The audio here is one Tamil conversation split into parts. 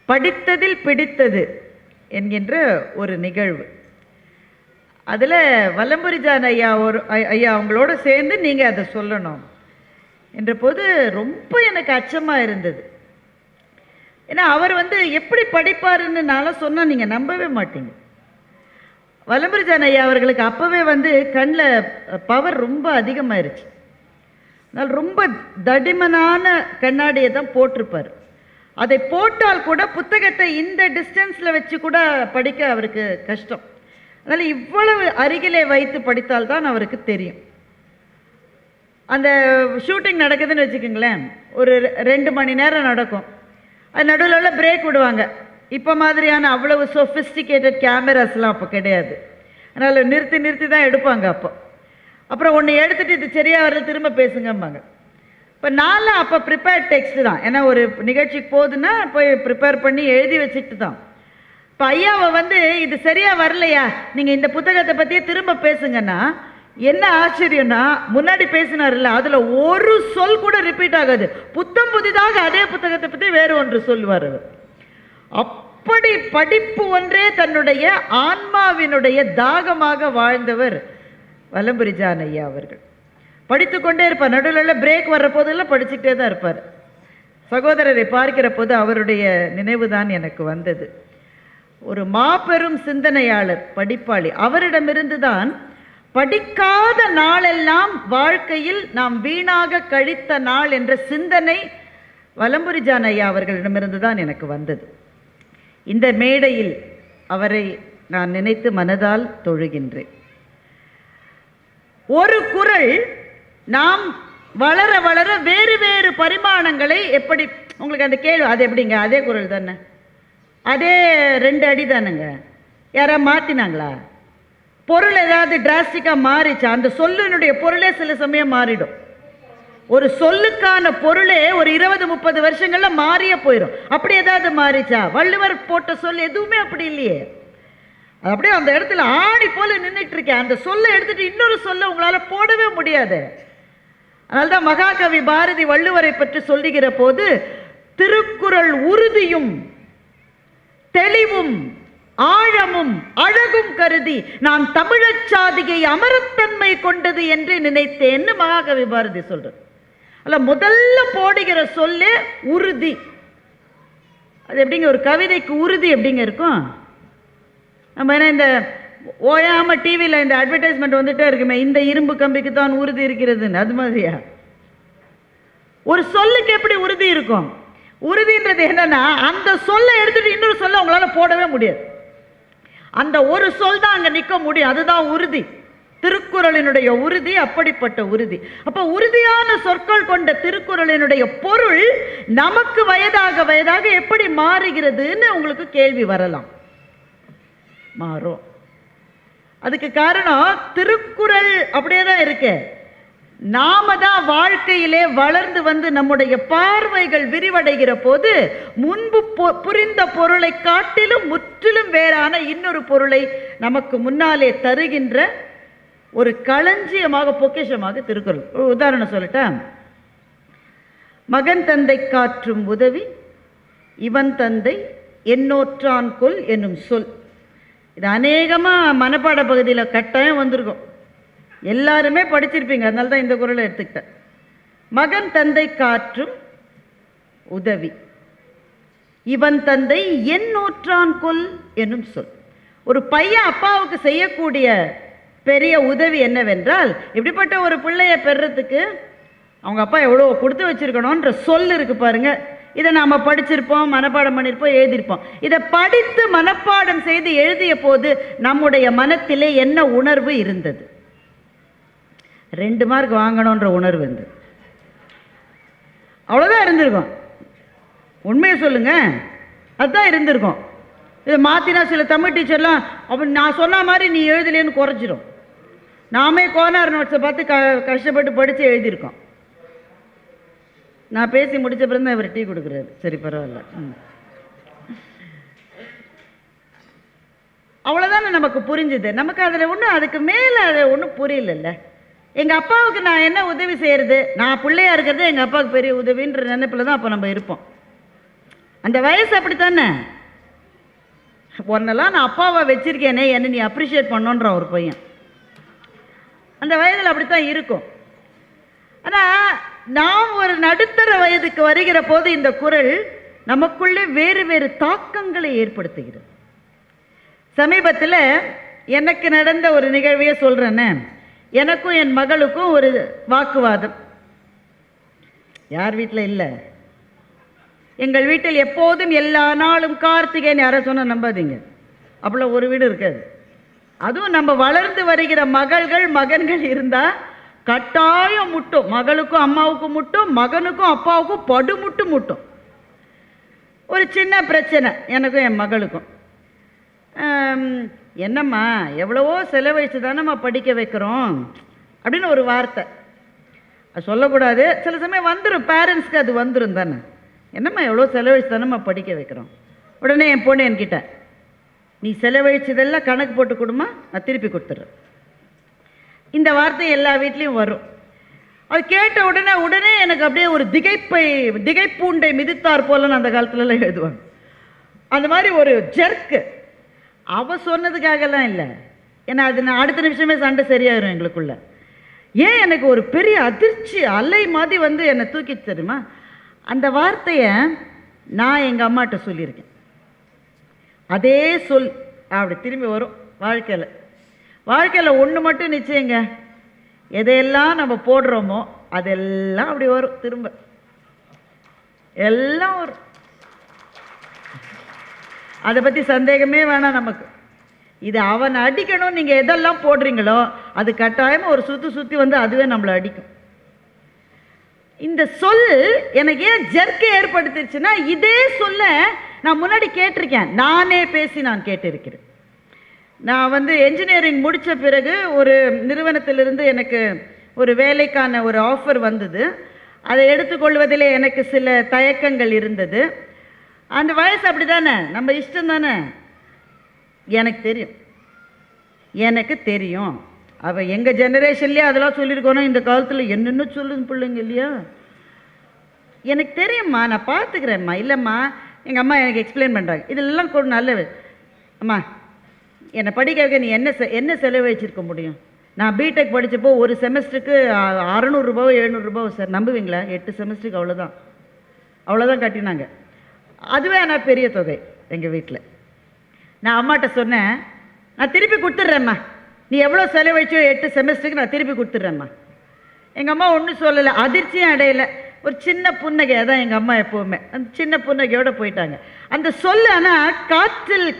படித்ததில் பிடித்தது என்கின்ற ஒரு நிகழ்வு. அதில் வலம்புரிஜான் ஐயா அவங்களோட சேர்ந்து நீங்கள் அதை சொல்லணும் என்ற போது ரொம்ப எனக்கு அச்சமாக இருந்தது. ஏன்னா அவர் எப்படி படிப்பாருன்னு நான் சொன்னால் நீங்கள் நம்பவே மாட்டீங்க. வலம்புரிஜான் ஐயா அவர்களுக்கு அப்போவே கண்ணில் பவர் ரொம்ப அதிகமாயிருச்சு. அதனால் ரொம்ப தடிமனான கண்ணாடியை தான் போட்டிருப்பார். அதை போட்டால் கூட புத்தகத்தை இந்த டிஸ்டன்ஸில் வச்சு கூட படிக்க அவருக்கு கஷ்டம். அதனால் இவ்வளவு அருகிலே வைத்து படித்தால்தான் அவருக்கு தெரியும். அந்த ஷூட்டிங் நடக்குதுன்னு வச்சுக்கோங்களேன், ஒரு 2 மணி நேரம் நடக்கும். அது நடுவில் பிரேக் விடுவாங்க. இப்போ மாதிரியான அவ்வளவு சொஃபிஸ்டிகேட்டட் கேமராஸ்லாம் அப்போ கிடையாது. அதனால் நிறுத்தி தான் எடுப்பாங்க. அப்புறம் ஒன்று எடுத்துகிட்டு இது சரியாக வரல திரும்ப பேசுங்கம்பாங்க. இப்போ நான்லாம் அப்போ ப்ரிப்பேர்ட் டெக்ஸ்ட் தான். ஏன்னா ஒரு நிகழ்ச்சிக்கு போகுதுன்னா போய் ப்ரிப்பேர் பண்ணி எழுதி வச்சுட்டு தான். இப்போ ஐயாவை இது சரியாக வரலையா, நீங்கள் இந்த புத்தகத்தை பற்றியே திரும்ப பேசுங்கன்னா என்ன ஆச்சரியம்னா, முன்னாடி பேசினார்ல அதில் ஒரு சொல் கூட ரிப்பீட் ஆகாது. புதிதாக அதே புத்தகத்தை பற்றி வேறு ஒன்று சொல்லுவார். அப்படி படிப்பு ஒன்றே தன்னுடைய ஆன்மாவினுடைய தாகமாக வாழ்ந்தவர் வலம்புரிஜான் ஐயா அவர்கள். படித்து கொண்டே இருப்பார். நடுவில் பிரேக் வர்ற போதெல்லாம் படிச்சுக்கிட்டே தான் இருப்பார். சகோதரரை பார்க்கிற போது அவருடைய நினைவு தான் எனக்கு வந்தது. ஒரு மாபெரும் சிந்தனையாளர், படிப்பாளி. அவரிடமிருந்து தான் படிக்காத நாளெல்லாம் வாழ்க்கையில் நாம் வீணாக கழித்த நாள் என்ற சிந்தனை வலம்புரிஜான் ஐயா அவர்களிடமிருந்து தான் எனக்கு வந்தது. இந்த மேடையில் அவரை நான் நினைத்து மனதால் தொழுகின்றேன். ஒரு குறள் நாம் வளர வளர வேறு வேறு பரிமாணங்களை எப்படி, உங்களுக்கு அந்த கேள்வி அது எப்படிங்க, அதே குறள் தானே, அதே 2 அடி தானுங்க, யாரா மாற்றினாங்களா? பொருள் ஏதாவது டிராஸ்டிக்காக மாறிச்சா? அந்த சொல்லினுடைய பொருளே சில சமயம் மாறிடும். ஒரு சொல்லுக்கான பொருளே ஒரு 20-30 வருஷங்கள்ல மாறிய போயிடும். அப்படி ஏதாவது மாறிச்சா? வள்ளுவர் போட்ட சொல் எதுவுமே அப்படி இல்லையே. அப்படியே அந்த இடத்துல ஆணி போல நின்றுட்டு இருக்கேன். அந்த சொல்லை எடுத்துட்டு இன்னொரு சொல்ல உங்களால போடவே முடியாது. அதனால்தான் மகாகவி பாரதி வள்ளுவரை பற்றி சொல்லுகிற போது, திருக்குறள் உறுதியும் தெளிவும் ஆழமும் அழகும் கருதி நான் தமிழச் சாதியை அமரத்தன்மை கொண்டது என்று நினைத்தேன்னு மகாகவி பாரதி சொல்றார். அல்ல, முதல்ல போடுகிற சொல்லே உறுதி. அது எப்படிங்க ஒரு கவிதைக்கு உறுதி எப்படிங்க இருக்கும்? நம்ம என்ன இந்த ஓயாம டிவியில் இந்த அட்வர்டைஸ்மெண்ட் வந்துட்டே இருக்குமே, இந்த இரும்பு கம்பிக்கு தான் உறுதி இருக்கிறதுன்னு, அது மாதிரியா? ஒரு சொல்லுக்கு எப்படி உறுதி இருக்கும்? உறுதின்றது என்னன்னா, அந்த சொல்லை எடுத்துட்டு இன்னொரு சொல்ல உங்களால போடவே முடியாது. அந்த ஒரு சொல் தான் அங்க நிற்க முடியும். அதுதான் உறுதி. திருக்குறளினுடைய உறுதி அப்படிப்பட்ட உறுதி. அப்ப உறுதியான சொற்கள் கொண்ட திருக்குறளினுடைய பொருள் நமக்கு வயதாக வயதாக எப்படி மாறுகிறதுன்னு உங்களுக்கு கேள்வி வரலாம். மாறும். அதுக்கு காரணம் திருக்குறள் அப்படியே தான் இருக்கு. நாம தான் வாழ்க்கையிலே வளர்ந்து நம்முடைய பார்வைகள் விரிவடைகிற போது முன்பு புரிந்த பொருளை காட்டிலும் முற்றிலும் வேறான இன்னொரு பொருளை நமக்கு முன்னாலே தருகின்ற ஒரு களஞ்சியமாக, பொக்கிஷமாக திருக்குறள். ஒரு உதாரணம் சொல்லட்டேன். மகன் தந்தை காற்றும் உதவி இவன் தந்தை என்னோற்றான் கொல் என்னும் சொல். இது அநேகமாக மனப்பாட பகுதியில் கட்டாயம் வந்திருக்கும். எல்லாருமே படிச்சிருப்பீங்க. அதனால தான் இந்த குறளை எடுத்துக்கிட்டேன். மகன் தந்தை காற்றும் உதவி இவன் தந்தை என்னோற்றான் கொல் என்னும் சொல். ஒரு பையன் அப்பாவுக்கு செய்யக்கூடிய பெரிய உதவி என்னவென்றால், இப்படிப்பட்ட ஒரு பிள்ளைய பெறத்துக்கு அவங்க அப்பா எவ்வளோ கொடுத்து வச்சிருக்கணும்ன்ற சொல் இருக்கு பாருங்க. இதை நாம் படிச்சிருப்போம், மனப்பாடம் பண்ணியிருப்போம், எழுதியிருப்போம். இதை படித்து மனப்பாடம் செய்து எழுதிய போது நம்முடைய மனத்திலே என்ன உணர்வு இருந்தது? 2 மார்க் வாங்கணுன்ற உணர்வு இருந்தது. அவ்வளோதான் இருந்திருக்கும். உண்மையை சொல்லுங்க, அதுதான் இருந்திருக்கும். இதை மாற்றினா சில தமிழ் டீச்சர்லாம் அப்போ நான் சொன்ன மாதிரி நீ எழுதலேன்னு குறைச்சிடும். நாமே கோனார் நோட்ஸை பார்த்து கஷ்டப்பட்டு படித்து எழுதியிருக்கோம். நான் பேசி முடிச்ச பிறகு தான் இவர் டீ கொடுக்குறாரு. சரி, பரவாயில்ல. அவ்வளோதானே நமக்கு புரிஞ்சுது. நமக்கு அதில் ஒன்றும் அதுக்கு மேலே அதை ஒன்றும் புரியல. எங்கள் அப்பாவுக்கு நான் என்ன உதவி செய்கிறது? நான் பிள்ளையா இருக்கிறது எங்கள் அப்பாவுக்கு பெரிய உதவின்ற நினைப்பில் தான் அப்போ நம்ம இருப்போம். அந்த வயசு அப்படித்தானே. ஒன்னெல்லாம் நான் அப்பாவை வச்சிருக்கேனே, என்ன நீ அப்ரிஷியேட் பண்ணோன்ற ஒரு பையன் அந்த வயதில் அப்படித்தான் இருக்கும். ஆனால் நாம் ஒரு நடுத்தர வயதுக்கு வருகிற போது இந்த குரல் நமக்குள்ளே வேறு வேறு தாக்கங்களை ஏற்படுத்துகிறது. சமீபத்தில் எனக்கு நடந்த ஒரு நிகழ்வையே சொல்கிறேன்னு. எனக்கும் என் மகளுக்கும் ஒரு வாக்குவாதம். யார் வீட்டில் இல்லை, எங்கள் வீட்டில் எப்போதும் எல்லா நாளும் கார்த்திகைன்னு யாரை சொன்னால் நம்பாதீங்க, அவ்வளோ ஒரு வீடு இருக்காது. அதுவும் நம்ம வளர்ந்து வருகிற மகள்கள் மகன்கள் இருந்தால் கட்டாயம் முட்டும். மகளுக்கும் அம்மாவுக்கும் முட்டும், மகனுக்கும் அப்பாவுக்கும் படுமுட்டு முட்டும். ஒரு சின்ன பிரச்சனை எனக்கும் என் மகளுக்கும். என்னம்மா எவ்வளவோ செலவழித்து தானம்மா படிக்க வைக்கிறோம் அப்படின்னு ஒரு வார்த்தை. அது சொல்லக்கூடாது, சில சமயம் வந்துடும், பேரண்ட்ஸ்க்கு அது வந்துடும் தானே. என்னம்மா எவ்வளோ செலவழித்து தானம்மா படிக்க வைக்கிறோம். உடனே என் பொண்ணு என்கிட்ட, நீ செலவழிச்சதெல்லாம் கணக்கு போட்டு கொடுமா, நான் திருப்பி கொடுத்துட்றேன். இந்த வார்த்தை எல்லா வீட்லேயும் வரும். அது கேட்ட உடனே எனக்கு அப்படியே ஒரு திகைப்பூண்டை மிதித்தார் போலன்னு அந்த காலத்துலலாம் எழுதுவாங்க. அந்த மாதிரி ஒரு ஜெர்க்கு. அவ சொன்னதுக்காகலாம் இல்லை, ஏன்னா அது நான் அடுத்த நிமிஷமே சண்டை சரியாயிரும் எங்களுக்குள்ள. ஏன் எனக்கு ஒரு பெரிய அதிர்ச்சி அலை மாதிரி வந்து என்னை தூக்கி தெரியுமா. அந்த வார்த்தையை நான் எங்கள் அம்மாட்ட சொல்லியிருக்கேன். அதே சொல் அப்படி திரும்பி வரும் வாழ்க்கையில் ஒன்று மட்டும் நிச்சயங்க, எதையெல்லாம் நம்ம போடுறோமோ அதெல்லாம் அப்படி வரும், திரும்ப எல்லாம் வரும். அதை பற்றி சந்தேகமே வேணாம் நமக்கு. இது அவன் அடிக்கணும், நீங்கள் எதெல்லாம் போடுறீங்களோ அது கட்டாயமாக ஒரு சுற்றி வந்து அதுவே நம்மளை அடிக்கும். இந்த சொல் எனக்கு ஏன் ஜெர்க்கை ஏற்படுத்திடுச்சுன்னா, இதே சொல்ல நான் முன்னாடி கேட்டிருக்கேன், நானே பேசி நான் கேட்டிருக்கிறேன். நான் வந்து என்ஜினியரிங் முடித்த பிறகு ஒரு நிறுவனத்திலிருந்து எனக்கு ஒரு வேலைக்கான ஒரு ஆஃபர் வந்தது. அதை எடுத்துக்கொள்வதிலே எனக்கு சில தயக்கங்கள் இருந்தது. அந்த வயசு அப்படி தானே, நம்ம இஷ்டம் தானே. எனக்கு தெரியும் அவள் எங்கள் ஜெனரேஷன்லேயே அதெல்லாம் சொல்லியிருக்கோன்னா, இந்த காலத்தில் என்னென்ன சொல்லுங்க பிள்ளைங்க இல்லையா. எனக்கு தெரியும்மா, நான் பார்த்துக்கிறேம்மா. இல்லைம்மா, எங்கள் அம்மா எனக்கு எக்ஸ்பிளைன் பண்ணுறாங்க. இதெல்லாம் கூட நல்ல அம்மா, என்னை படிக்க வைக்க நீ என்ன செலவழிச்சிருக்க முடியும். நான் பிடெக் படித்தப்போ ஒரு செமஸ்டருக்கு 600 ரூபாவோ 700 ரூபாவோ சார், நம்புவீங்களா? 8 செமஸ்டருக்கு அவ்வளோதான் கட்டினாங்க. அதுவே ஆனால் பெரிய தொகை எங்கள் வீட்டில். நான் அம்மாட்ட சொன்னேன், நான் திருப்பி கொடுத்துட்றேம்மா, நீ எவ்வளோ செலவழிச்சோ 8 செமஸ்டருக்கு நான் திருப்பி கொடுத்துட்றேம்மா. எங்கள் அம்மா ஒன்றும் சொல்லலை, அதிர்ச்சியும் அடையலை, ஒரு சின்ன புன்னகை. அதான் எங்கள் அம்மா எப்போவுமே அந்த சின்ன புன்னகையோடு போயிட்டாங்க. அந்த சொல் ஆனால்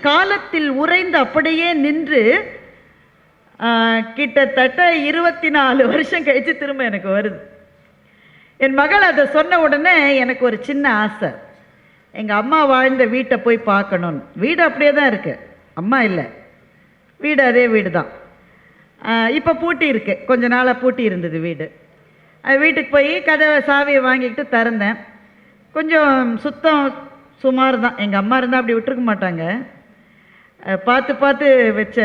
காலத்தில் உறைந்து அப்படியே நின்று கிட்டத்தட்ட 24 வருஷம் கழித்து திரும்ப எனக்கு வருது. என் மகள் அதை சொன்ன உடனே எனக்கு ஒரு சின்ன ஆசை, எங்கள் அம்மா வாழ்ந்த வீட்டை போய் பார்க்கணுன்னு. வீடு அப்படியே தான் இருக்குது, அம்மா இல்லை, வீடு அதே வீடு தான். இப்போ பூட்டி இருக்குது, கொஞ்ச நாளாக பூட்டி இருந்தது வீடு. அது வீட்டுக்கு போய் கதவை சாவியை வாங்கிக்கிட்டு திறந்தேன். கொஞ்சம் சுத்தம் சுமார் தான். எங்கள் அம்மா இருந்தால் அப்படி விட்டுருக்க மாட்டாங்க. பார்த்து வச்ச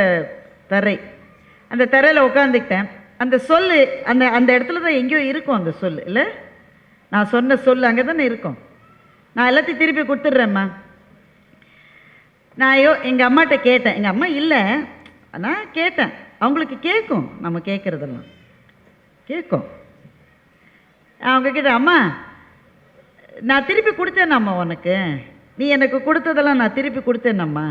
தரை, அந்த தரையில் உட்காந்துக்கிட்டேன். அந்த சொல் அந்த இடத்துல தான் எங்கேயோ இருக்கும் அந்த சொல், இல்லை? நான் சொன்ன சொல் அங்கே தானே இருக்கும். நான் எல்லாத்தையும் திருப்பி கொடுத்துட்றேம்மா. நான் எங்கள் அம்மாட்ட கேட்டேன். எங்கள் அம்மா இல்லை, ஆனால் கேட்டேன். அவங்களுக்கு கேட்கும், நம்ம கேட்குறதெல்லாம் கேட்கும். அவங்கக்கிட்ட, அம்மா நான் திருப்பி கொடுத்தேனம்மா உனக்கு, நீ எனக்கு கொடுத்ததெல்லாம் நான் திருப்பி கொடுத்தேனம்மா.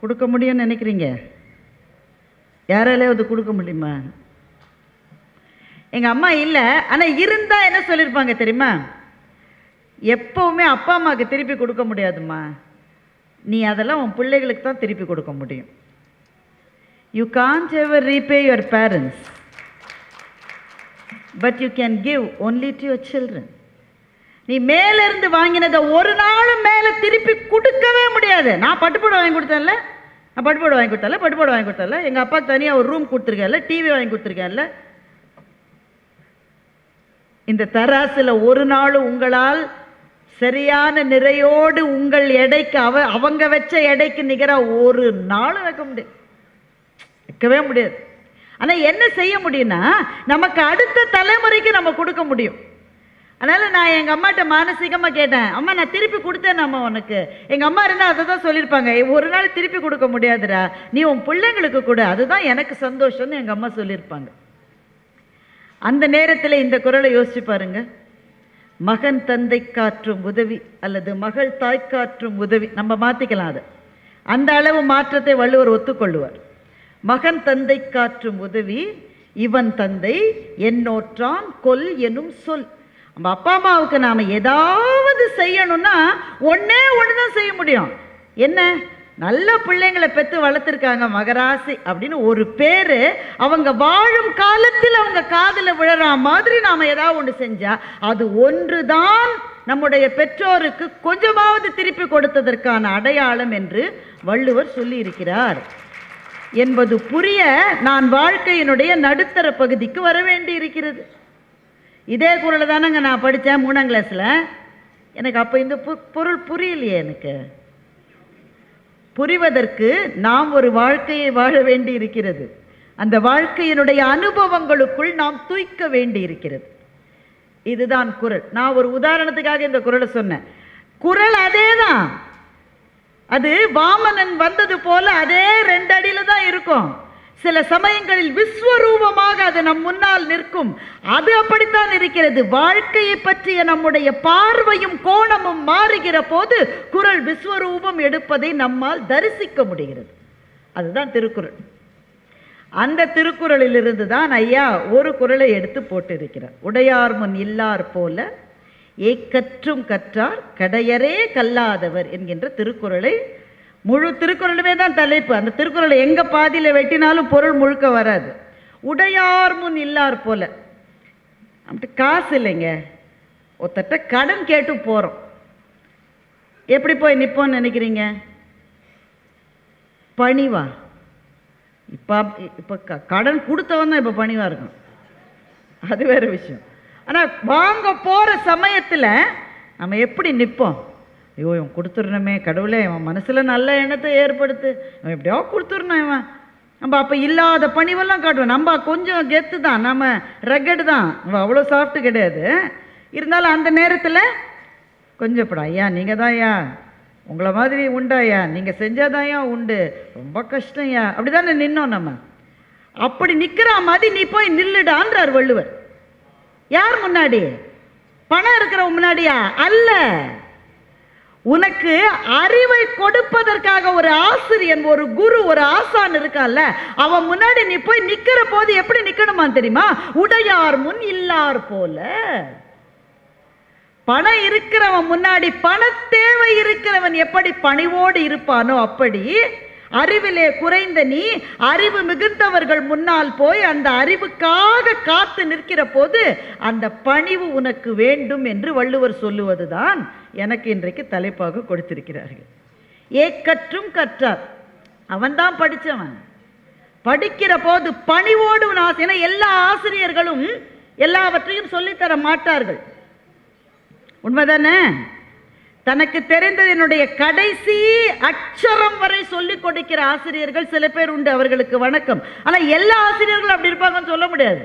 கொடுக்க முடியும்னு நினைக்கிறீங்க? யாராலே அது கொடுக்க முடியுமா? எங்கள் அம்மா இல்லை, ஆனால் இருந்தால் என்ன சொல்லியிருப்பாங்க தெரியுமா? எப்போவுமே அப்பா அம்மாவுக்கு திருப்பி கொடுக்க முடியாதும்மா, நீ அதெல்லாம் உன் பிள்ளைகளுக்கு தான் திருப்பி கொடுக்க முடியும். You can't ever repay your parents, but you can give only to your children. நீ மேலேருந்து வாங்கினதை ஒரு நாளும் மேலே திருப்பி கொடுக்கவே முடியாது. நான் பட்டுப்பாடு வாங்கி கொடுத்தேன்ல, பட்டுப்பாடு வாங்கி கொடுத்தேன்ல, எங்கள் அப்பாவுக்கு தனியாக ஒரு ரூம் கொடுத்துருக்கேன்ல, டிவி வாங்கி கொடுத்துருக்கேன்ல. இந்த தராசில் ஒரு நாள் உங்களால் சரியான நிறையோடு உங்கள் எடைக்கு அவங்க வச்ச எடைக்கு நிகராக ஒரு நாள் வைக்கவே முடியாது. ஆனால் என்ன செய்ய முடியும்னா, நமக்கு அடுத்த தலைமுறைக்கு நம்ம கொடுக்க முடியும். அதனால் நான் எங்கள் அம்மாட்ட மானசீகமாக கேட்டேன், அம்மா நான் திருப்பி கொடுத்தேன் அம்மா உனக்கு. எங்கள் அம்மா இருந்தால் அதை தான் சொல்லியிருப்பாங்க, ஒரு நாள் திருப்பி கொடுக்க முடியாதுடா, நீ உன் பிள்ளைங்களுக்கு கொடு, அதுதான் எனக்கு சந்தோஷம்னு எங்கள் அம்மா சொல்லியிருப்பாங்க. அந்த நேரத்தில் இந்த குறளை யோசிச்சு பாருங்க. மகன் தந்தை காற்றும் உதவி அல்லது மகள் தாய் காற்றும் உதவி, நம்ம மாற்றிக்கலாம் அதை. அந்த அளவு மாற்றத்தை வள்ளுவர் ஒத்துக்கொள்ளுவார். மகன் தந்தை காற்றும் உதவி இவன் தந்தை என்னோற்றான் கொல் எனும் சொல். நம்ம அப்பா அம்மாவுக்கு நாம் ஏதாவது செய்யணும்னா ஒன்னே ஒன்று தான் செய்ய முடியும். என்ன, நல்ல பிள்ளைங்களை பெற்று வளர்த்துருக்காங்க மகராசி அப்படின்னு ஒரு பேர் அவங்க வாழும் காலத்தில் அவங்க காதில் விழற மாதிரி நாம் ஏதாவது ஒன்று செஞ்சால் அது ஒன்று தான் நம்முடைய பெற்றோருக்கு கொஞ்சமாவது திருப்பி கொடுத்ததற்கான அடையாளம் என்று வள்ளுவர் சொல்லி இருக்கிறார் என்பது புரிய நான் வாழ்க்கையினுடைய நடுத்தர பகுதிக்கு வர வேண்டி இருக்கிறது. இதே குறளை தானேங்க நான் படித்தேன் 3ஆம் கிளாஸில். எனக்கு அப்போ இந்த பொருள் புரியலையே. எனக்கு புரிவதற்கு நாம் ஒரு வாழ்க்கையை வாழ வேண்டி இருக்கிறது. அந்த வாழ்க்கையினுடைய அனுபவங்களுக்குள் நாம் தூய்க்க வேண்டி இருக்கிறது. இதுதான் குறள். நான் ஒரு உதாரணத்துக்காக இந்த குறளை சொன்னேன். குறள் அதே தான். அது வாமனன் வந்தது போல அதே 2 அடியில தான் இருக்கும். சில சமயங்களில் விஸ்வரூபமாக அது நம் முன்னால் நிற்கும். அது அப்படித்தான் இருக்கிறது. வாழ்க்கையை பற்றிய நம்முடைய பார்வையும் கோணமும் மாறுகிற போது குறள் விஸ்வரூபம் எடுப்பதை நம்மால் தரிசிக்க முடிகிறது. அதுதான் திருக்குறள். அந்த திருக்குறளிலிருந்து தான் ஐயா ஒரு குறளை எடுத்து போட்டிருக்கிறார். உடையார் முன் இல்லார் போல ஏக்கற்றும் கற்றார் கடையரே கல்லாதவர் என்கின்ற திருக்குறளை, முழு திருக்குறளுமே தான் தலைப்பு. அந்த திருக்குறளை எங்க பாதியில் வெட்டினாலும் பொருள் முழுக்க வராது. உடையார் முன் இல்லார் போல, அப்படி காசு இல்லைங்க, ஒருத்தட்ட கடன் கேட்டு போகிறோம். எப்படி போய் நிற்போன்னு நினைக்கிறீங்க? பணிவா? இப்போ கடன் கொடுத்தவன் தான் இப்போ பணிவாக இருக்கும், அது வேறு விஷயம். ஆனால் வாங்க போகிற சமயத்தில் நம்ம எப்படி நிற்போம்? ஐயோ இவன் கொடுத்துடணுமே கடவுளே, இவன் மனசில் நல்ல எண்ணத்தை ஏற்படுத்து, அவன் எப்படியோ கொடுத்துடணும் இவன். நம்ம அப்போ இல்லாத பணிவெல்லாம் காட்டுவோம். நம்ம கொஞ்சம் கெத்து தான், நம்ம ரகடு தான், நம்ம அவ்வளோ சாஃப்ட்டு கிடையாது. இருந்தாலும் அந்த நேரத்தில் கொஞ்சம் இப்படா ஐயா நீங்கள் தான் ஐயா, உங்களை மாதிரி உண்டாயா, நீங்கள் செஞ்சாதாயா உண்டு, ரொம்ப கஷ்டம் ஐயா, அப்படி தானே நின்னோம் நம்ம. அப்படி நிற்கிற மாதிரி நீ போய் நில்லுடான்றார் வள்ளுவர். யார் முன்னாடி? பணம் இருக்கிறவங்க முன்னாடியா? அல்ல. உனக்கு அறிவை கொடுப்பதற்காக ஒரு ஆசிரியன், ஒரு குரு, ஒரு ஆசான் இருக்கான்ல, அவன் முன்னாடி நீ போய் நிற்கிற போது எப்படி நிற்கணுமா தெரியுமா? உடையார் முன் இல்லார் போல. பணம் இருக்கிறவன் முன்னாடி, பண தேவை இருக்கிறவன் எப்படி பணிவோடு இருப்பானோ அப்படி அறிவிலே குறைந்த நீ அறிவு மிகுந்தவர்கள் முன்னால் போய் அந்த அறிவுக்காக காத்து நிற்கிற போது அந்த பணிவு உனக்கு வேண்டும் என்று வள்ளுவர் சொல்லுவதுதான் எனக்கு இன்றைக்கு தலைப்பாக கொடுத்திருக்கிறார்கள். ஏக்கற்றும் கற்றார், அவன்தான் படித்தவன். படிக்கிற போது பணிவோடு ஏன்னா எல்லா ஆசிரியர்களும் எல்லாவற்றையும் சொல்லித்தர மாட்டார்கள், உண்மைதானே? தனக்கு தெரிந்ததனுடைய கடைசி அக்ஷரம் வரை சொல்லிக் கொடுக்கிற ஆசிரியர்கள் சில பேர் உண்டு, அவர்களுக்கு வணக்கம். ஆனால் எல்லா ஆசிரியர்களும் அப்படி இருப்பாங்கன்னு சொல்ல முடியாது.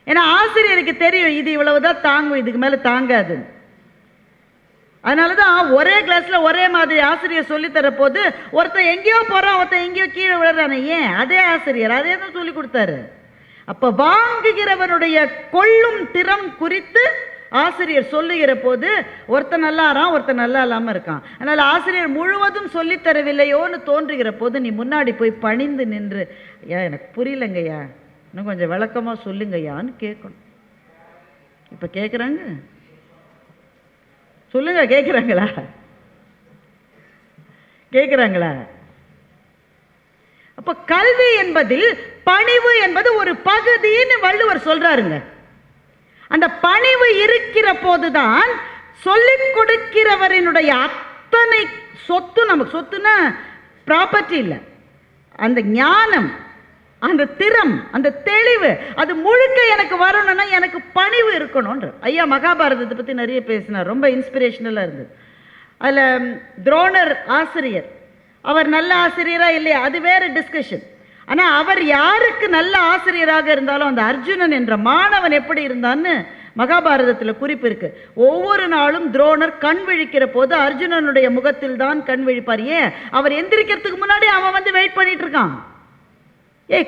ஏன்னா ஆசிரியருக்கு தெரியும் இது இவ்வளவுதான் தாங்கும், இதுக்கு மேலே தாங்காது. அதனால தான் ஒரே கிளாஸில் ஒரே மாதிரி ஆசிரியர் சொல்லித்தர போது ஒருத்தன் எங்கேயோ போகிறான், ஒருத்தன் எங்கேயோ கீழே விழுறானே, ஏன்? அதே ஆசிரியர் அதே தான் சொல்லி கொடுத்தாரு. அப்போ வாங்குகிறவனுடைய கொள்ளும் திறம் குறித்து ஆசிரியர் சொல்லுகிற போது ஒருத்தன் நல்லாரான், ஒருத்தன் நல்லா இல்லாமல் இருக்கான். அதனால் ஆசிரியர் முழுவதும் சொல்லித்தரவில்லையோன்னு தோன்றுகிற போது நீ முன்னாடி போய் பணிந்து நின்று, ஐயா எனக்கு புரியலைங்கய்யா, இன்னும் கொஞ்சம் விளக்கமாக சொல்லுங்கய்யான்னு கேட்கணும். இப்போ கேட்குறாங்க, சொல்லுங்க, கேட்குறாங்களா? கேட்குறாங்களா? அப்போ கல்வி என்பதில் பணிவு என்பது ஒரு பகுதின்னு வள்ளுவர் சொல்றாருங்க. அந்த பணிவு இருக்கிற போதுதான் சொல்லிக் கொடுக்கிறவரினுடைய அத்தனை சொத்து, நமக்கு சொத்துனா ப்ராப்பர்ட்டி இல்லை, அந்த ஞானம், அந்த திறம், அந்த தெளிவு, அது முழுக்க எனக்கு வரணும்னா எனக்கு பணிவு இருக்கணும்ன்ற. ஐயா மகாபாரதத்தை பற்றி நிறைய பேசினார், ரொம்ப இன்ஸ்பிரேஷனலாக இருந்தது. அதில் துரோணர் ஆசிரியர், அவர் நல்ல ஆசிரியரா இல்லையா அது வேறு டிஸ்கஷன். ஆனால் அவர் யாருக்கு நல்ல ஆசிரியராக இருந்தாலும் அந்த அர்ஜுனன் என்ற மாணவன் எப்படி இருந்தான்னு மகாபாரதத்தில் குறிப்பு இருக்கு. ஒவ்வொரு நாளும் துரோணர் கண் விழிக்கிற போது அர்ஜுனனுடைய முகத்தில் தான் கண் விழிப்பார். ஏன்? அவர் எந்திரிக்கிறதுக்கு முன்னாடி அவன் வந்து வெயிட் பண்ணிட்டு இருக்கான்.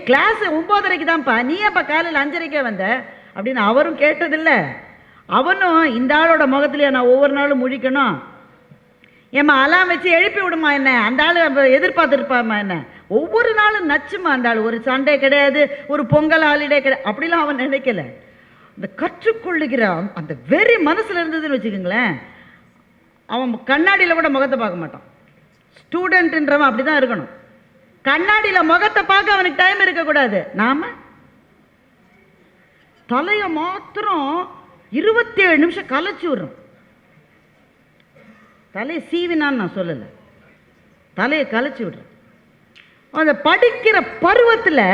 கிளாஸ் 9:30க்கு தான்ப்பா, நீ ஏன்ப்பா காலையில் 5:30கே வந்த அப்படின்னு அவரும் கேட்டதில்லை. அவனும் இந்த ஆளோட முகத்திலேயே நான் ஒவ்வொரு நாளும் முழிக்கணும், ஏம்மா அலாம் வச்சு எழுப்பி விடுமா என்ன, அந்த ஆள் எதிர்பார்த்துருப்பாமா என்ன, ஒவ்வொரு நாளும் நச்சுமா அந்த ஆள். ஒரு சண்டே கிடையாது, ஒரு பொங்கல் ஹாலிடே கிடையாது, அப்படிலாம் அவன் நினைக்கல. இந்த கற்றுக்கொள்ளுகிற அந்த வெறி மனசில் இருந்ததுன்னு வச்சுக்கோங்களேன், அவன் கண்ணாடியில் கூட முகத்தை பார்க்க மாட்டான். ஸ்டூடெண்ட்ன்றவன் அப்படி தான் இருக்கணும். கண்ணாடியில் முகத்தை பார்க்க அவனுக்கு டைம் இருக்கக்கூடாது. நாம தலையை மாத்திரம் 27 நிமிஷம் கலைச்சி விடுறோம். தலையை சீவினான்னு நான் சொல்லலை, தலையை கலைச்சி விடுறேன். அந்த படிக்கிற பருவத்தில்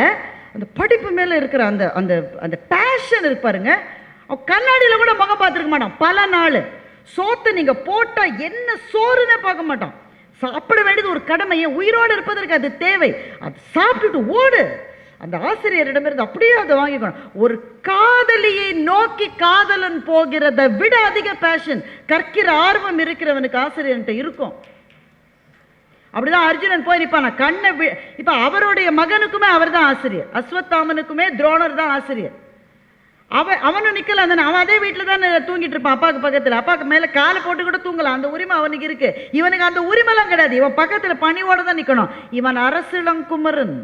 அந்த படிப்பு மேலே இருக்கிற அந்த அந்த அந்த பேஷன் இருப்பாருங்க. அவன் கண்ணாடியில் கூட முகம் பார்த்துருக்க மாட்டான் பல நாள். சோத்தை நீங்கள் போட்டால் என்ன சோறுன்னே பார்க்க மாட்டான். சாப்பிட வேண்டியது ஒரு கடமையை, உயிரோடு இருப்பதற்கு அது தேவை. அது சாப்பிட்டுட்டு ஓடு. அந்த ஆசிரியரிடமிருந்து அப்படியே அதை வாங்கிக்கணும். ஒரு காதலியை நோக்கி காதலன் போகிறத விட அதிக பேஷன், கற்கிற ஆர்வம் இருக்கிறவனுக்கு ஆசிரியர்கிட்ட இருக்கும். அப்படிதான் அர்ஜுனன் போய் நிற்பான். கண்ணை இப்ப அவருடைய மகனுக்குமே அவர் தான் ஆசிரியர், அஸ்வத்தாமனுக்குமே துரோணர் தான் ஆசிரியர். அவனும் நிக்கல, அந்த அவன் அதே வீட்டில் தான் தூங்கிட்டு இருப்பான் அப்பாவுக்கு பக்கத்தில். அப்பாவுக்கு மேலே காலை போட்டு கூட தூங்கலாம், அந்த உரிமை அவனுக்கு இருக்கு. இவனுக்கு அந்த உரிமைலாம் கிடையாது. இவன் பக்கத்தில் பணியோடு தான் நிற்கணும். இவன் அரசிளங்குமரன்,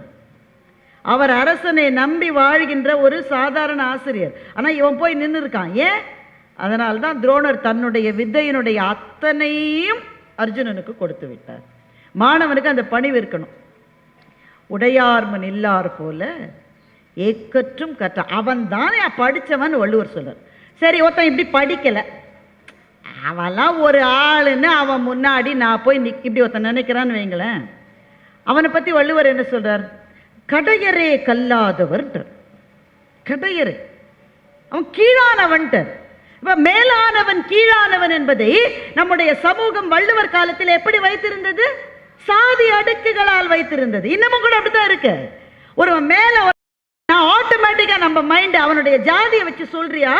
அவர் அரசனை நம்பி வாழ்கின்ற ஒரு சாதாரண ஆசிரியர். ஆனால் இவன் போய் நின்று இருக்கான். ஏன்? அதனால்தான் துரோணர் தன்னுடைய வித்தையினுடைய அத்தனையும் அர்ஜுனனுக்கு கொடுத்து விட்டார். மாணவனுக்கு அந்த பணிவு இருக்கணும். உடையார்மன் இல்லார் போல ஏக்கற்றும் கற்ற அவன் தானே படித்தவன் வள்ளுவர் சொல்றார். சரி, ஒருத்தன் இப்படி படிக்கலை, அவெல்லாம் ஒரு ஆளுன்னு அவன் முன்னாடி நான் போய் இப்படி ஒருத்தன் நினைக்கிறான்னு வைங்களேன், அவனை பற்றி வள்ளுவர் என்ன சொல்றார்? கடையரே கல்லாதவர். கடையரே, அவன் கீழானவன். இப்ப மேலானவன் கீழானவன் என்பதை நம்முடைய சமூகம் வள்ளுவர் காலத்தில் எப்படி வைத்திருந்தது? சாதி அடுக்குகளால் வைத்திருந்தது. இன்னமும் கூட அப்படித்தான் இருக்கு. ஒரு மேல ஆட்டோமேட்டிக்கா நம்ம மைண்ட் அவனுடைய ஜாதியை வச்சு சொல்றியா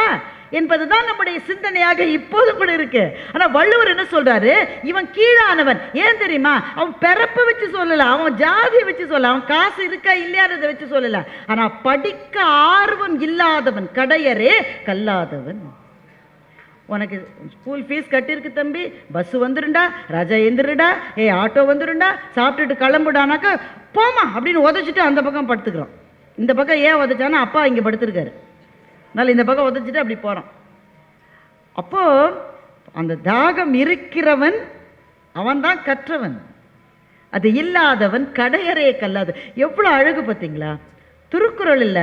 என்பதுதான் நம்முடைய சிந்தனையாக இப்போது கூட இருக்கு. ஆனா வள்ளுவர் என்ன சொல்றாரு? இவன் கீழானவன். ஏன் தெரியுமா? அவன் பிறப்பை வச்சு சொல்லல, அவன் ஜாதியை வச்சு சொல்ல, அவன் காசு இருக்கா இல்லையானதை வச்சு சொல்லல. ஆனா படிக்க ஆர்வம் இல்லாதவன் கடையரே கல்லாதவன். உனக்கு ஸ்கூல் ஃபீஸ் கட்டிருக்கு தம்பி, பஸ் வந்துருண்டா, ராஜா எந்திருடா, ஆட்டோ வந்துருண்டா, சாப்பிட்டுட்டு கிளம்புடானாக்கா போமா அப்படின்னு உதச்சிட்டு அந்த பக்கம் படுத்துக்கிறோம். இந்த பக்கம் ஏன் உதச்சானா அப்பா இங்கே படுத்துருக்காரு, அதனால் இந்த பக்கம் உதச்சிட்டு அப்படி போகிறான். அப்போது அந்த தாகம் இருக்கிறவன் அவன் தான் கற்றவன், அது இல்லாதவன் கடையரே கல்லாது. எவ்வளோ அழகு பார்த்தீங்களா திருக்குறளில்.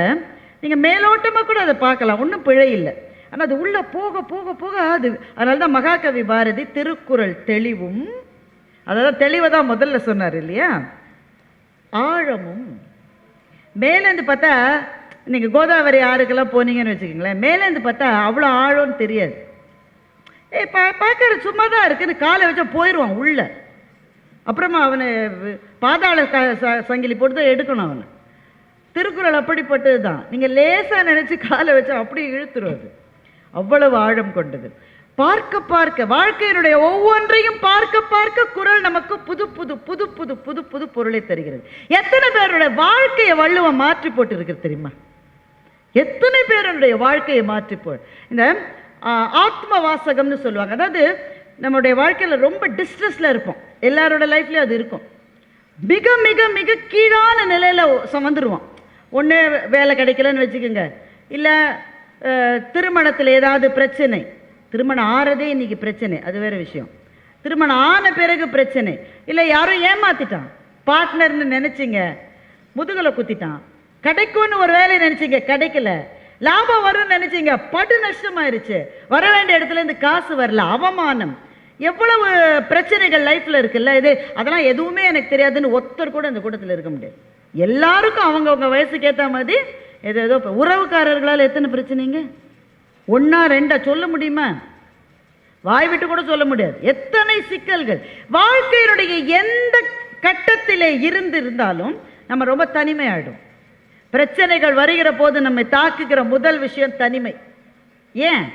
நீங்கள் மேலோட்டமாக கூட அதை பார்க்கலாம், ஒன்றும் பிழை இல்லை. ஆனால் அது உள்ளே போக போக போக அது, அதனால தான் மகாகவி பாரதி திருக்குறள் தெளிவும், அதாவது தெளிவை தான் முதல்ல சொன்னார் இல்லையா, ஆழமும். மேலேருந்து பார்த்தா நீங்கள் கோதாவரி ஆறுக்கெல்லாம் போனீங்கன்னு வச்சுக்கோங்களேன், மேலேருந்து பார்த்தா அவ்வளோ ஆழம்னு தெரியாது. பார்க்கற சும்மா தான் இருக்குன்னு காலை வச்சா போயிடுவான் உள்ள. அப்புறமா அவனை பாதாள சங்கிலி போட்டு தான் எடுக்கணும் அவனை. திருக்குறள் அப்படிப்பட்டது தான். நீங்கள் லேசாக நினச்சி காலை வச்சா அப்படி இழுத்துருவது, அவ்வளவு ஆழம் கொண்டது. பார்க்க பார்க்க வாழ்க்கையினுடைய ஒவ்வொன்றையும் பார்க்க பார்க்க குறள் நமக்கு புது புது புது புது புது புது பொருளை தருகிறது. எத்தனை பேருடைய வாழ்க்கையை வள்ளுவம் மாற்றி போட்டு இருக்கிறது தெரியுமா? எத்தனை பேருடைய வாழ்க்கையை மாற்றி போ. இந்த ஆத்ம வாசகம்னு சொல்லுவாங்க. அதாவது நம்முடைய வாழ்க்கையில் ரொம்ப டிஸ்ட்ரெஸ்ல இருப்போம், எல்லாரோட லைஃப்லயும் அது இருக்கும். மிக மிக மிக கீழான நிலையில வந்துடுவோம். ஒன்று வேலை கிடைக்கலன்னு வச்சுக்கோங்க, இல்லை திருமணத்தில் ஏதாவது பிரச்சனை, திருமணம் ஆறதே இன்னைக்கு பிரச்சனை, அது வேற விஷயம். திருமணம் ஆன பிறகு பிரச்சனை, இல்லை யாரும் ஏமாத்திட்டான், பார்ட்னர்னு நினைச்சிங்க முதுகலை குத்திட்டான், கிடைக்கும்னு ஒரு வேலையை நினைச்சிங்க கிடைக்கல, லாபம் வரும்னு நினைச்சிங்க படு நஷ்டமாயிருச்சு, வர வேண்டிய இடத்துல இருந்து காசு வரல, அவமானம், எவ்வளவு பிரச்சனைகள் லைஃப்ல இருக்குல்ல. இது அதெல்லாம் எதுவுமே எனக்கு தெரியாதுன்னு ஒருத்தர் கூட இந்த கூட்டத்தில் இருக்க முடியாது. எல்லாருக்கும் அவங்கவுங்க வயசுக்கு ஏற்ற மாதிரி ஏதோ. உறவுக்காரர்களால் எத்தனை பிரச்சனைங்க, ஒன்னா ரெண்டா சொல்ல முடியுமா? வாய் விட்டு கூட சொல்ல முடியாது. எத்தனை சிக்கல்கள் வாழ்க்கையினுடைய எந்த கட்டத்திலே இருந்தாலும் நம்ம ரொம்ப தனிமையாயிடும். பிரச்சனைகள் வருகிற போது நம்மை தாக்குகிற முதல் விஷயம் தனிமை. ஏன்?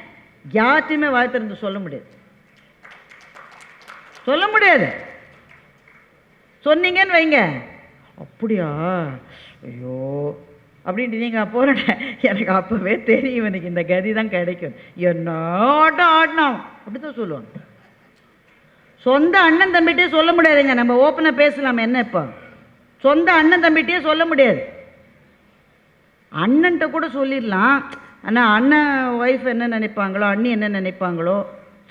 யார்ட்டையுமே வாய் திறந்து சொல்ல முடியாது, சொல்ல முடியாது. சொன்னீங்கன்னு வைங்க, அப்படியா ஐயோ அப்படின்ட்டு நீங்கள் போகிற எனக்கு அப்போவே தெரியும் எனக்கு இந்த கதி தான் கிடைக்கும், என்ன ஆட்டம் ஆடினோம் அப்படி தான் சொல்லுவாங்க. சொந்த அண்ணன் தம்பிகிட்டே சொல்ல முடியாதுங்க. நம்ம ஓப்பனாக பேசலாம், என்ன இப்போ சொந்த அண்ணன் தம்பிகிட்டே சொல்ல முடியாது. அண்ணன்ட்ட கூட சொல்லிடலாம், ஆனால் அண்ணன் ஒய்ஃப் என்ன நினைப்பாங்களோ, அண்ணி என்ன நினைப்பாங்களோ,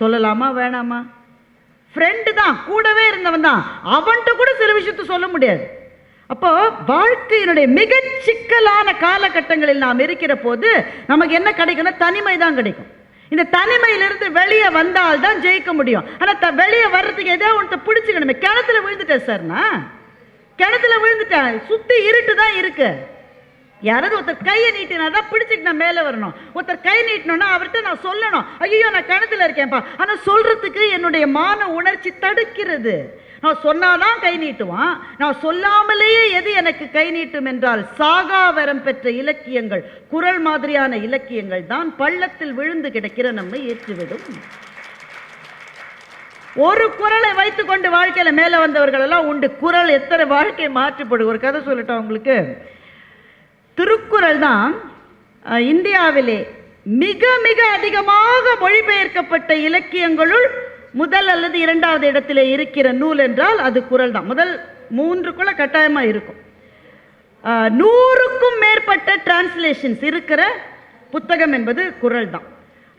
சொல்லலாமா வேணாமா? ஃப்ரெண்டு தான், கூடவே இருந்தவன் தான், அவன்கிட்ட கூட சில விஷயத்த சொல்ல முடியாது. அப்போ வாழ்க்கையினுடைய மிக சிக்கலான காலகட்டங்களில் நாம் இருக்கிற போது நமக்கு என்ன கிடைக்கும்னா தனிமை தான் கிடைக்கும். இந்த தனிமையிலிருந்து வெளியே வந்தால் தான் ஜெயிக்க முடியும். ஆனால் வெளியே வர்றதுக்கு ஏதோ ஒன்று பிடிச்சிக்கணுமே. கிணத்துல விழுந்துட்டேன் சார்னா, கிணத்துல விழுந்துட்டேன், சுற்றி இருட்டு தான் இருக்கு. யாராவது ஒருத்தர் கையை நீட்டினா தான் பிடிச்சிட்டு நான் மேலே வரணும். ஒருத்தர் கை நீட்டணும்னா அவர்கிட்ட நான் சொல்லணும், ஐயோ நான் கிணத்துல இருக்கேன்ப்பா. ஆனால் சொல்றதுக்கு என்னுடைய மான உணர்ச்சி தடுக்கிறது. நான் சொன்னாதான் கை நீட்டுவான், நான் சொல்லாமலேயே எது எனக்கு கை நீட்டும் என்றால் சாகாவரம் பெற்ற இலக்கியங்கள், குறள் மாதிரியான இலக்கியங்கள் தான் பள்ளத்தில் விழுந்து கிடக்கிற நம்மை ஏற்றிவிடும். ஒரு குறளை வைத்துக்கொண்டு வாழ்க்கையில மேலே வந்தவர்கள் எல்லாம் உண்டு. குறள் எத்தனை வாழ்க்கை மாற்றப்படும். ஒரு கதை சொல்லட்டா உங்களுக்கு. திருக்குறள் தான் இந்தியாவிலே மிக மிக அதிகமாக மொழிபெயர்க்கப்பட்ட இலக்கியங்களுள் முதல் அல்லது இரண்டாவது இடத்துல இருக்கிற நூல் என்றால் அது குறள் தான். முதல் 3 கட்டாயமாக இருக்கும். 100க்கும் மேற்பட்ட டிரான்ஸ்லேஷன்ஸ் இருக்கிற புத்தகம் என்பது குறள் தான்.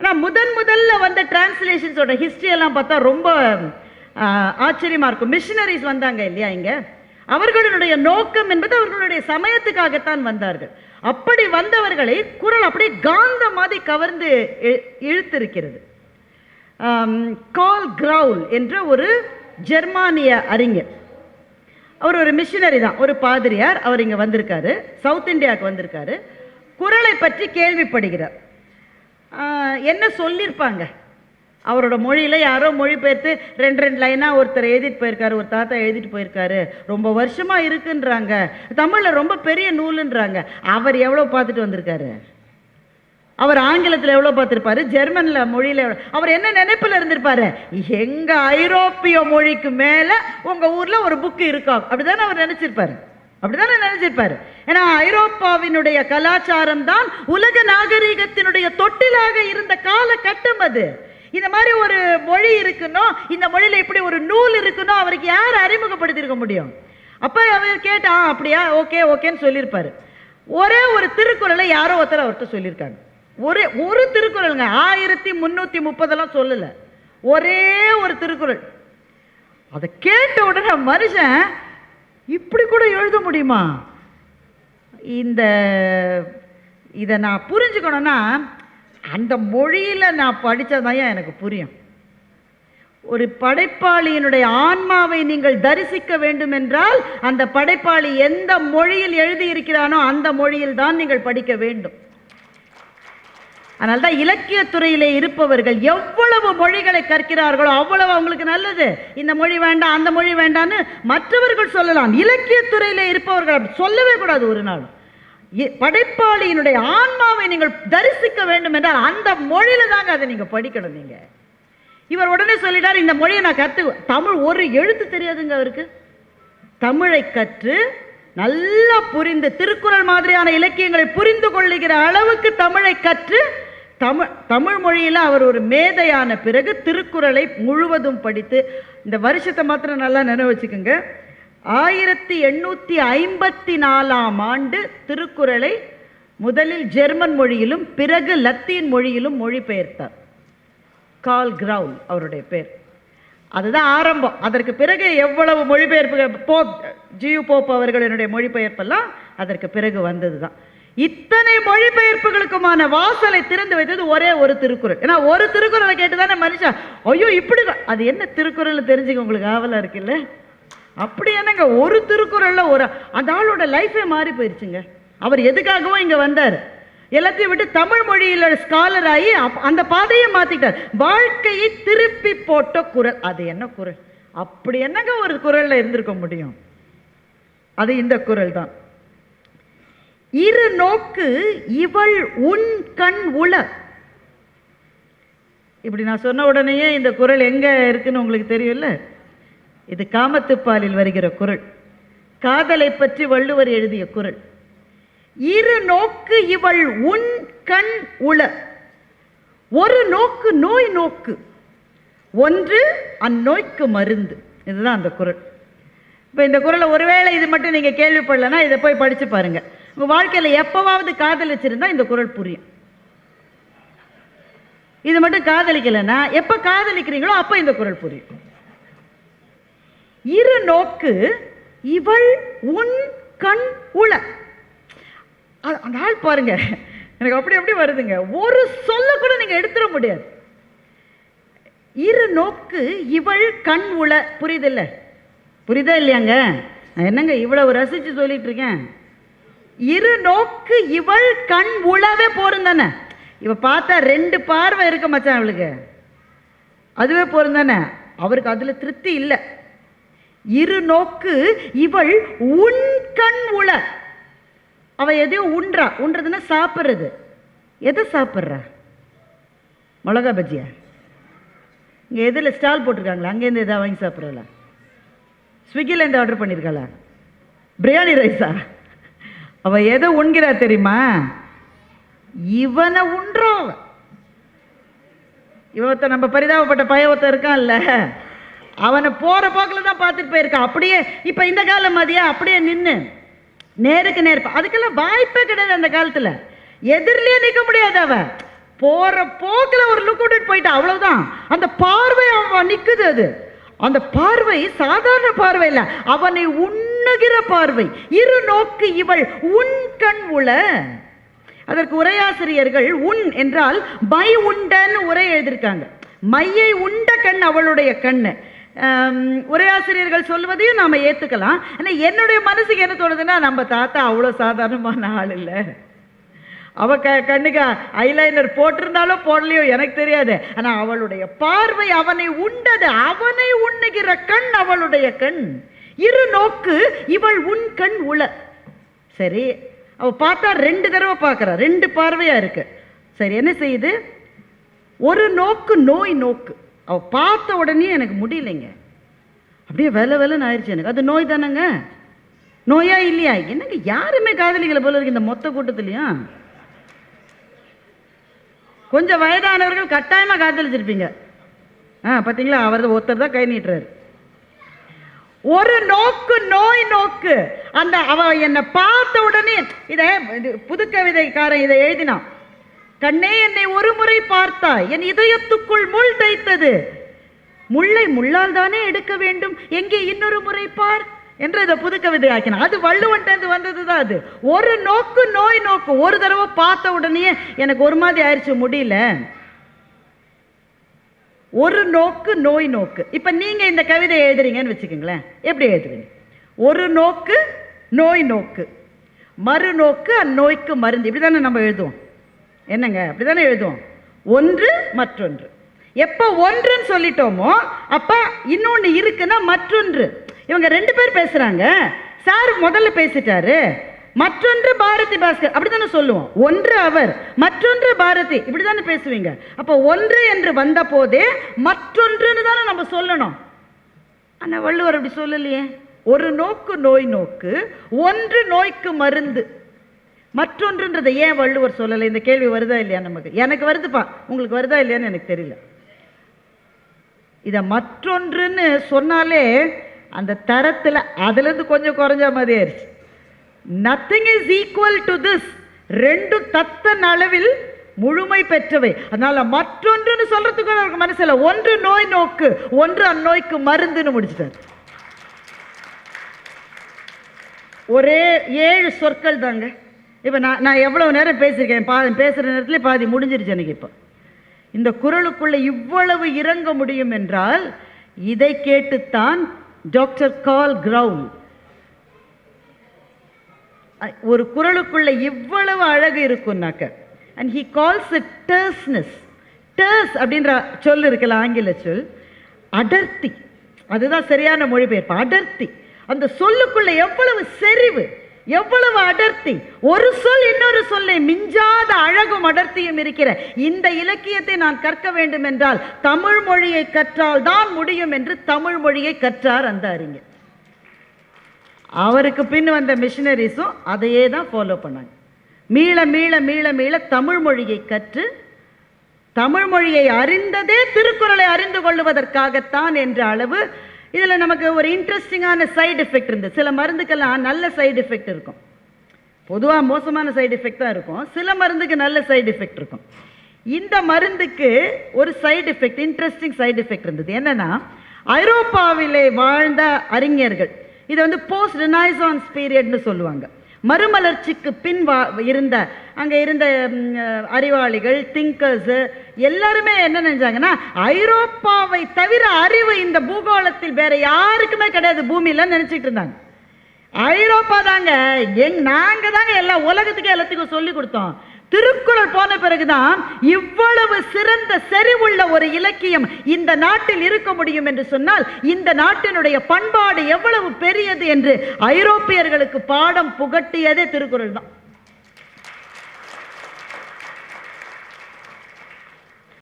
ஆனால் முதல்ல வந்த டிரான்ஸ்லேஷன்ஸோட ஹிஸ்ட்ரி எல்லாம் பார்த்தா ரொம்ப ஆச்சரியமாக இருக்கும். மிஷினரிஸ் வந்தாங்க இல்லையா இங்கே, அவர்களுடைய நோக்கம் என்பது அவர்களுடைய சமயத்துக்காகத்தான் வந்தார்கள். அப்படி வந்தவர்களை குறள் அப்படியே காந்த மாதிரி கவர்ந்து இழுத்திருக்கிறது. கால் கிரவுல் என்ற ஒரு ஜெர்மானிய அறிஞர், அவர் ஒரு மிஷினரி தான், ஒரு பாதிரியார். அவர் இங்கே வந்திருக்காரு, சவுத் இந்தியாவுக்கு வந்திருக்காரு. குறளை பற்றி கேள்விப்படுகிறார். என்ன சொல்லியிருப்பாங்க அவரோட மொழியில், யாரோ மொழிபெயர்த்து 2 லைனாக ஒருத்தர் எழுதிட்டு போயிருக்காரு, ஒரு தாத்தா எழுதிட்டு போயிருக்காரு, ரொம்ப வருஷமாக இருக்குன்றாங்க, தமிழில் ரொம்ப பெரிய நூலுன்றாங்க. அவர் எவ்வளோ பார்த்துட்டு வந்திருக்காரு, அவர் ஆங்கிலத்தில் எவ்வளோ பார்த்துருப்பாரு, ஜெர்மனில் மொழியில் எவ்வளோ, அவர் என்ன நினைப்பில் இருந்திருப்பாரு, எங்கள் ஐரோப்பிய மொழிக்கு மேலே உங்கள் ஊரில் ஒரு புக்கு இருக்கா, அப்படிதானே அவர் நினச்சிருப்பாரு. அப்படிதானே நினைச்சிருப்பாரு. ஏன்னா ஐரோப்பாவினுடைய கலாச்சாரம் தான் உலக நாகரீகத்தினுடைய தொட்டிலாக இருந்த காலகட்டம் அது. இந்த மாதிரி ஒரு மொழி இருக்கணும், இந்த மொழியில் இப்படி ஒரு நூல் இருக்கணும், அவருக்கு யார் அறிமுகப்படுத்தியிருக்க முடியும்? அப்போ அவர் கேட்டா அப்படியா, ஓகே ஓகேன்னு சொல்லியிருப்பாரு. ஒரே ஒரு திருக்குறளை யாரோ ஒருத்தர் அவர்கிட்ட சொல்லியிருக்காங்க. ஒரு திருக்குறளுங்க, 1330 சொல்லலை, ஒரே ஒரு திருக்குறள். அதை கேட்ட உடனே மனுஷன் இப்படி கூட எழுத முடியுமா? இதை நான் புரிஞ்சுக்கணும்னா அந்த மொழியில் நான் படித்ததான் எனக்கு புரியும். ஒரு படைப்பாளியினுடைய ஆன்மாவை நீங்கள் தரிசிக்க வேண்டும் என்றால் அந்த படைப்பாளி எந்த மொழியில் எழுதியிருக்கிறானோ அந்த மொழியில் தான் நீங்கள் படிக்க வேண்டும். அதனால்தான் இலக்கியத்துறையிலே இருப்பவர்கள் எவ்வளவு மொழிகளை கற்கிறார்களோ அவ்வளவு அவங்களுக்கு நல்லது. இந்த மொழி வேண்டாம், அந்த மொழி வேண்டான்னு மற்றவர்கள் சொல்லலாம். இலக்கியத்துறையிலே இருப்பவர்கள் சொல்லவே கூடாது ஒரு நாள். படைப்பாளியினுடைய ஆன்மாவை நீங்கள் தரிசிக்க வேண்டும் என்றால் அந்த மொழியில தாங்க அதை நீங்க படிக்கணும். நீங்க இவர் உடனே சொல்லிட்டார், இந்த மொழியை நான் தமிழ் ஒரு எழுத்து தெரியாதுங்க அவருக்கு. தமிழை கற்று நல்லா புரிந்து திருக்குறள் மாதிரியான இலக்கியங்களை புரிந்து கொள்ளுகிற அளவுக்கு தமிழை கற்று தமிழ் மொழியில் அவர் ஒரு மேதையான பிறகு திருக்குறளை முழுவதும் படித்து, இந்த வருஷத்தை மாத்திரம் நல்லா நினைவு வச்சுக்கோங்க, 1854 திருக்குறளை முதலில் ஜெர்மன் மொழியிலும் பிறகு லத்தீன் மொழியிலும் மொழிபெயர்த்தார். கால் கிரவுல் அவருடைய பேர். அதுதான் ஆரம்பம். அதற்கு பிறகு எவ்வளவு மொழிபெயர்ப்பு, போப் அவர்களுடைய மொழிபெயர்ப்பெல்லாம் அதற்கு பிறகு வந்தது தான். இத்தனை மொழிபெயர்ப்புகளுக்குமான வாசலை திறந்து வைத்தது ஒரே ஒரு திருக்குறள். ஏன்னா ஒரு திருக்குறளை கேட்டுதானே மனுஷன் ஐயோ இப்படி அது என்ன திருக்குறள்னு தெரிஞ்சுக்க உங்களுக்கு ஆவலா இருக்குல்ல. அப்படி என்னங்க ஒரு திருக்குறள்ல அந்த ஆளோட லைஃபே மாறி போயிருச்சுங்க. அவர் எதுக்காகவும் இங்க வந்தார், எல்லாத்தையும் விட்டு தமிழ் மொழியில ஸ்காலர் ஆகி அந்த பாதையை மாத்திட்டார். வாழ்க்கையை திருப்பி போட்ட குறள். அது என்ன குறள்? அப்படி என்னங்க ஒரு குறள்ல இருந்திருக்க முடியும்? அது இந்த குறள் தான். இரு நோக்கு இவள் உன் கண் உள, இப்படி நான் சொன்ன உடனேயே இந்த குறள் எங்கே இருக்குன்னு உங்களுக்கு தெரியும்ல. இது காமத்துப்பாலில் வருகிற குறள். காதலை பற்றி வள்ளுவர் எழுதிய குறள். இரு நோக்கு இவள் உன் கண் உள, ஒரு நோக்கு நோய் நோக்கு, ஒன்று அந்நோய்க்கு மருந்து. இதுதான் அந்த குறள். இப்போ இந்த குறளை ஒருவேளை இது மட்டும் நீங்கள் கேள்விப்படலைன்னா இதை போய் படித்து பாருங்கள். உங்கள் வாழ்க்கையில் எப்போவாவது காதலிச்சிருந்தா இந்த குறள் புரியும். இது மட்டும் காதலிக்கலைன்னா எப்போ காதலிக்கிறீங்களோ அப்போ இந்த குறள் புரியும். இரு நோக்கு இவள் உன் கண் உள. அந்த ஆள் பாருங்க, எனக்கு அப்படி அப்படி வருதுங்க. ஒரு சொல்ல கூட நீங்க எடுத்துட முடியாது. இரு நோக்கு இவள் கண் உள. புரியுதில்ல? புரியுதா இல்லையாங்க? நான் என்னங்க இவ்வளவு ரசிச்சு சொல்லிட்டு இருக்கேன். இரு நோக்கு இவள் கண் உளவே போரும் தானே. இவ பார்த்தா 2 பார்வை இருக்க மச்சான் அவளுக்கு, அதுவே போரும் தானே. அவருக்கு அதுல திருப்தி இல்லை. இரு நோக்கு இவள் உன் கண் உள. அவ எதையும் உண்றா. உண்றதுன்னா சாப்பிட்றது. எதை சாப்பிட்றா? மிளகா பஜ்ஜியா? இங்கே எதில் ஸ்டால் போட்டிருக்காங்களா? அங்கேருந்து எதாவது வாங்கி சாப்பிட்றல? ஸ்விக்கிலேருந்து ஆர்டர் பண்ணியிருக்காளா? பிரியாணி ரைஸா? அவ எதை உண்கிறா தெரியுமா? இவனை உண்றோம். இவத்த நம்ம பரிதாபப்பட்ட பயவத்த இருக்கான்ல, அவனை போற போக்கில் தான் பார்த்துட்டு போயிருக்கான். அப்படியே இப்போ இந்த காலம் மாதிரியா அப்படியே நின்று நேருக்கு நேர். அதுக்கெல்லாம் வாய்ப்பே கிடையாது அந்த காலத்தில். எதிரிலேயே நிற்க முடியாது. அவன் போற போக்கில் ஒரு லுக் விட்டுட்டு போயிட்டா, அவ்வளவுதான். அந்த பார்வை அவன் நிற்குது. அது அந்த பார்வை சாதாரண பார்வை இல்லை, அவனை உண்ணுகிற பார்வை. இரு நோக்கு இவள் உன் கண் உள. அதற்கு உரையாசிரியர்கள் உன் என்றால் மை உண்டன்னு உரை எழுதியிருக்காங்க. மையை உண்ட கண் அவளுடைய கண்ணு. உரையாசிரியர்கள் சொல்வதையும் நாம் ஏற்றுக்கலாம். ஆனால் என்னுடைய மனசுக்கு என்ன தோணுதுன்னா, நம்ம தாத்தா அவ்வளோ சாதாரணமான ஆள் இல்லை. அவ கண்ணுக்கு ஐலைனர் போட்டிருந்தாலும் போடலையோ எனக்கு தெரியாது. ஆனால் அவளுடைய பார்வை அவனை உண்டது. அவனை உண்ணுகிற கண் அவளுடைய கண். இரு நோக்கு இவள் உன் கண் உள. சரி, அவ பார்த்தா 2 தடவை பார்க்குறா, 2 பார்வையா இருக்கு. சரி, என்ன செய்யுது? ஒரு நோக்கு நோய் நோக்கு. அவ பார்த்த உடனே எனக்கு முடியலைங்க, அப்படியே வேலைன்னு ஆயிடுச்சு எனக்கு. அது நோய் தானேங்க? நோயா இல்லையா? என்னங்க யாருமே காதலிகளை போல இருக்கு இந்த மொத்த கூட்டத்துலையும். கொஞ்சம் வயதானவர்கள் கட்டாயமாக காதலிச்சிருப்பீங்க. பார்த்தீங்களா? அவர் ஒருத்தர் தான் கை நீட்டுறாரு. ஒரு நோக்கு நோய் நோக்கு. அந்த அவ என்னை பார்த்த உடனே, இதை புதுக்கவிதைக்காரன் இதை எழுதினான். கண்ணே என்னை ஒரு முறை பார்த்தாய், என் இதயத்துக்குள் முள் தைத்தது. முள்ளை முள்ளால் தானே எடுக்க வேண்டும், எங்கே இன்னொரு முறை பார் என்று இதை புதுக்கவிதை ஆக்கினான். அது வள்ளுவன்ட்டு வந்தது தான். அது ஒரு நோக்கு நோய் நோக்கு. ஒரு தடவை பார்த்த உடனே எனக்கு ஒரு மாதிரி ஆயிடுச்சு, முடியல. ஒரு நோக்கு நோய் நோக்கு. இப்போ நீங்க இந்த கவிதை எழுதுறீங்கன்னு வச்சுக்கோங்களேன். எப்படி எழுதுறீங்க? ஒரு நோக்கு நோய் நோக்கு, மறு நோக்கு அந்நோய்க்கு மருந்து. இப்படி தானே நம்ம எழுதுவோம். என்னங்க அப்படி தானே எழுதுவோம். ஒன்று மற்றொன்று. எப்போ ஒன்றுன்னு சொல்லிட்டோமோ அப்ப இன்னொன்று இருக்குன்னா மற்றொன்று. இவங்க 2 பேர் பேசுறாங்க. சார் முதல்ல பேசிட்டாரு, மற்றொன்று பாரதி பாஸ்கர், அப்படித்தானே சொல்லுவோம். ஒன்று அவர், மற்றொன்று பாரதி, இப்படித்தானே பேசுவீங்க. அப்போ ஒன்று என்று வந்த போதே மற்றொன்றுன்னு தானே நம்ம சொல்லணும். ஆனால் வள்ளுவர் அப்படி சொல்லலையே. ஒரு நோக்கு நோய் நோக்கு, ஒன்று நோய்க்கு மருந்து. மற்றொன்றுன்றதை ஏன் வள்ளுவர் சொல்லலை? இந்த கேள்வி வருதா இல்லையா நமக்கு? எனக்கு வருதுப்பா, உங்களுக்கு வருதா இல்லையான்னு எனக்கு தெரியல. இதை மற்றொன்றுன்னு சொன்னாலே அந்த தரத்தில் அதுலேருந்து கொஞ்சம் குறைஞ்ச மாதிரி ஆயிடுச்சு. Nothing is equal to this. 2 தத்தன் அளவில் முழுமை பெற்றவை. அதனால மற்றொன்றுன்னு சொல்றதுக்கு அவருக்கு மனசுல ஒன்று நோய் நோக்கு, ஒன்று அந்நோய்க்கு மருந்துன்னு முடிச்சிட்டார். ஒரே 7 சொற்கள் தாங்க. இப்போ நான் எவ்வளவு நேரம் பேசியிருக்கேன், பேசுகிற நேரத்தில் பாதி முடிஞ்சிருச்சு எனக்கு. இப்போ இந்த குறளுக்குள்ள இவ்வளவு இறங்க முடியும் என்றால் இதை கேட்டுத்தான் டாக்டர் கார்ல் கிரவுல் ஒரு குறளுக்குள்ள இவ்வளவு அழகு இருக்குன்னாக்க, அண்ட் ஹி கால்ஸ் இட் டர்ஸ்னஸ். டர்ஸ் அப்படின்ற சொல் இருக்குல்ல, ஆங்கில சொல், அடர்த்தி. அதுதான் சரியான மொழிபெயர்ப்பு, அடர்த்தி. அந்த சொல்லுக்குள்ள எவ்வளவு செறிவு, எவ்வளவு அடர்த்தி, ஒரு சொல் இன்னொரு சொல்லை மிஞ்சாத அழகும் அடர்த்தியும் இருக்கிற இந்த இலக்கியத்தை நான் கற்க வேண்டும் என்றால் தமிழ் மொழியை கற்றால் தான் முடியும் என்று தமிழ் மொழியை கற்றார் அந்த அறிஞர். அவருக்கு பின் வந்த மிஷினரிஸும் அதையே தான் ஃபாலோ பண்ணாங்க. மீள மீள மீள மீள தமிழ் மொழியை கற்று தமிழ் மொழியை அறிந்ததே திருக்குறளை அறிந்து கொள்வதற்காகத்தான் என்ற அளவு. இதில் நமக்கு ஒரு இன்ட்ரெஸ்டிங்கான சைடு எஃபெக்ட் இருந்தது. சில மருந்துக்கெல்லாம் நல்ல சைடு எஃபெக்ட் இருக்கும், பொதுவாக மோசமான சைடு எஃபெக்ட் தான் இருக்கும். சில மருந்துக்கு நல்ல சைடு எஃபெக்ட் இருக்கும். இந்த மருந்துக்கு ஒரு side effect, interesting side effect இருந்தது. என்னன்னா, ஐரோப்பாவிலே வாழ்ந்த அறிஞர்கள், இதை வந்து போஸ்ட் ரினைசான்ஸ் பீரியட்னு சொல்லுவாங்க, மறுமலர்ச்சிக்கு பின் இருந்த அங்கே இருந்த அறிவாளிகள், திங்கர்ஸ் எல்லாருமே என்ன நினைச்சாங்கன்னா, ஐரோப்பாவை தவிர அறிவு இந்த பூகோளத்தில் வேற யாருக்குமே கிடையாது பூமியில நினைச்சிட்டு இருந்தாங்க. ஐரோப்பா தாங்க, நாங்க தாங்க எல்லா உலகத்துக்கே எல்லாத்துக்கும் சொல்லி கொடுத்தோம். திருக்குறள் போன பிறகுதான் இவ்வளவு சிறந்த செறிவுள்ள ஒரு இலக்கியம் இந்த நாட்டில் இருக்க முடியும் என்று சொன்னால் இந்த நாட்டினுடைய பண்பாடு எவ்வளவு பெரியது என்று ஐரோப்பியர்களுக்கு பாடம் புகட்டியதே திருக்குறள் தான்.